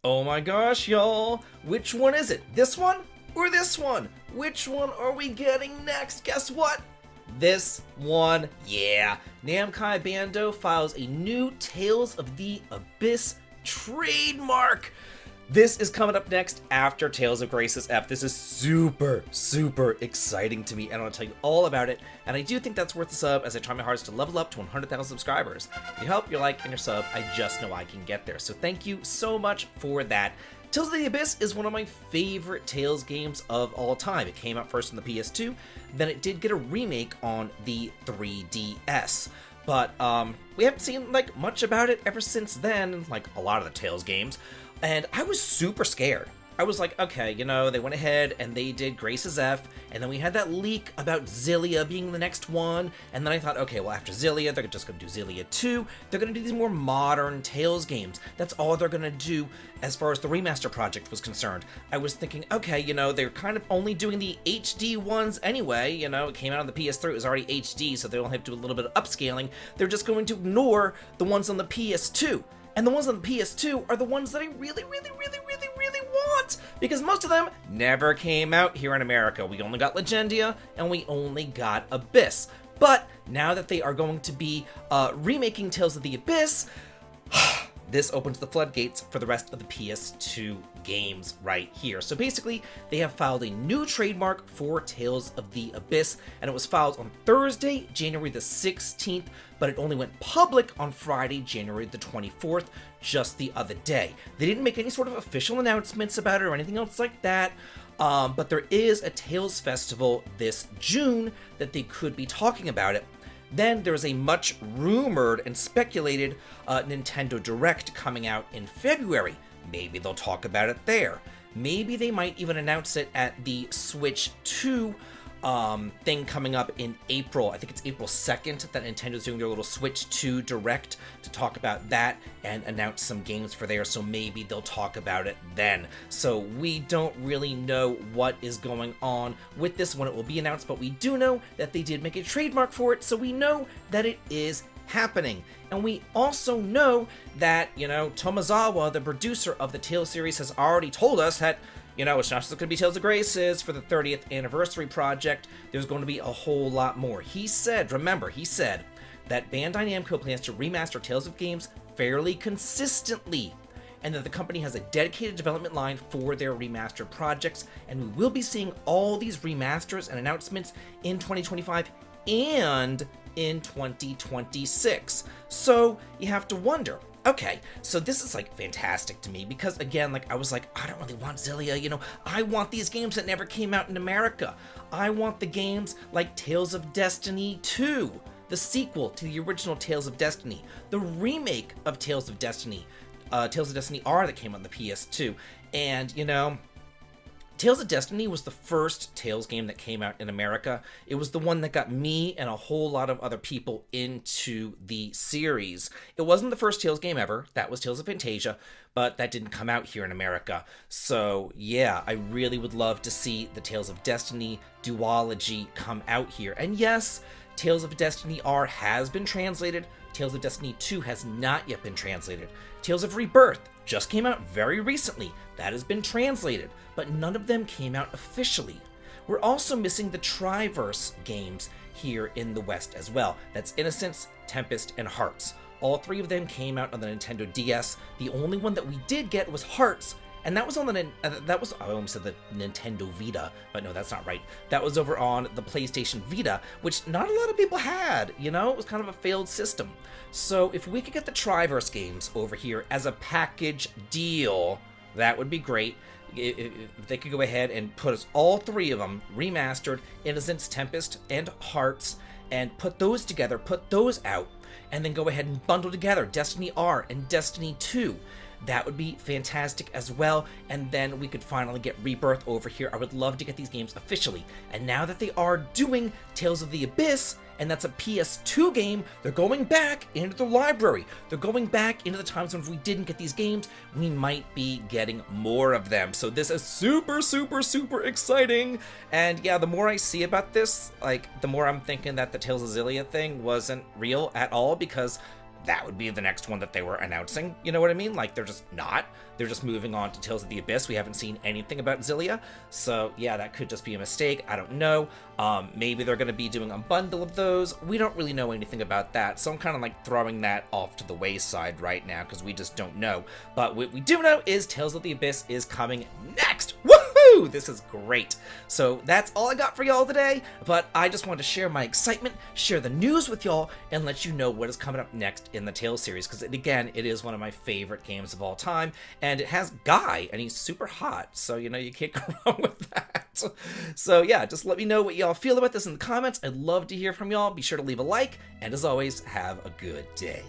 Oh my gosh, y'all! Which one is it? This one or this one? Which one are we getting next? Guess what? This one, yeah. Namkai Bandai files a new Tales of the Abyss trademark. This is coming up next after Tales of Graces F. This is super, super exciting to me, and I want to tell you all about it. And I do think that's worth a sub as I try my hardest to level up to 100,000 subscribers. Your help, your like, and your sub, I just know I can get there. So thank you so much for that. Tales of the Abyss is one of my favorite Tales games of all time. It came out first on the PS2, then it did get a remake on the 3DS. But we haven't seen much about it ever since then, like a lot of the Tales games. And I was super scared. I was like, okay, they went ahead and they did Graces F, and then we had that leak about Xillia being the next one, and then I thought, okay, well, after Xillia, they're just going to do Xillia 2. They're going to do these more modern Tales games. That's all they're going to do as far as the remaster project was concerned. I was thinking, okay, they're kind of only doing the HD ones anyway. It came out on the PS3, it was already HD, so they only have to do a little bit of upscaling. They're just going to ignore the ones on the PS2. And the ones on the PS2 are the ones that I really want, because most of them never came out here in America. We only got Legendia, and we only got Abyss. But now that they are going to be remaking Tales of the Abyss, this opens the floodgates for the rest of the PS2 games right here. So basically, they have filed a new trademark for Tales of the Abyss, and it was filed on Thursday, January the 16th, but it only went public on Friday, January the 24th, just the other day. They didn't make any sort of official announcements about it or anything else like that, but there is a Tales Festival this June that they could be talking about it. Then there's a much rumored and speculated Nintendo Direct coming out in February. Maybe they'll talk about it there. Maybe they might even announce it at the Switch 2 thing coming up in April. I think it's April 2nd that Nintendo's doing their little Switch 2 Direct to talk about that and announce some games for there, so maybe they'll talk about it then. So we don't really know what is going on with this when it will be announced, but we do know that they did make a trademark for it, so we know that it is happening. And we also know that, Tomizawa, the producer of the Tales series, has already told us that it's not just going to be Tales of Graces for the 30th anniversary project. There's going to be a whole lot more. He said that Bandai Namco plans to remaster Tales of games fairly consistently, and that the company has a dedicated development line for their remastered projects, and we will be seeing all these remasters and announcements in 2025 and in 2026. So you have to wonder, okay, so this is fantastic to me because again, I was I don't really want Xillia, I want these games that never came out in America. I want the games like Tales of Destiny 2, the sequel to the original Tales of Destiny, the remake of Tales of Destiny R that came on the PS2, and Tales of Destiny was the first Tales game that came out in America. It was the one that got me and a whole lot of other people into the series. It wasn't the first Tales game ever. That was Tales of Fantasia, but that didn't come out here in America. So yeah, I really would love to see the Tales of Destiny duology come out here. And yes, Tales of Destiny R has been translated. Tales of Destiny 2 has not yet been translated. Tales of Rebirth just came out very recently. That has been translated, but none of them came out officially. We're also missing the Triverse games here in the West as well. That's Innocence, Tempest, and Hearts. All three of them came out on the Nintendo DS. The only one that we did get was Hearts, and that was on the I almost said the Nintendo Vita, but no, that's not right. That was over on the PlayStation Vita, which not a lot of people had. It was kind of a failed system. So if we could get the Triverse games over here as a package deal, that would be great. If they could go ahead and put us all three of them remastered, Innocence, Tempest, and Hearts, and put those together, put those out, and then go ahead and bundle together Destiny R and Destiny 2. That would be fantastic as well, and then we could finally get Rebirth over here. I would love to get these games officially, and now that they are doing Tales of the Abyss, and that's a PS2 game, they're going back into the library. They're going back into the times when if we didn't get these games, we might be getting more of them. So this is super, super, super exciting. And yeah, the more I see about this, the more I'm thinking that the Tales of Xillia thing wasn't real at all, because that would be the next one that they were announcing. You know what I mean? Like, they're just not. They're just moving on to Tales of the Abyss. We haven't seen anything about Xillia. So, yeah, that could just be a mistake. I don't know. Maybe they're going to be doing a bundle of those. We don't really know anything about that. So I'm kind of like throwing that off to the wayside right now because we just don't know. But what we do know is Tales of the Abyss is coming next. Woohoo! This is great. So that's all I got for y'all today. But I just wanted to share my excitement, share the news with y'all, and let you know what is coming up next in the Tales series. Because, again, it is one of my favorite games of all time. And it has Guy, and he's super hot. So, you know, you can't go wrong with that. So, yeah, just let me know what y'all feel about this in the comments. I'd love to hear from y'all. Be sure to leave a like. And as always, have a good day.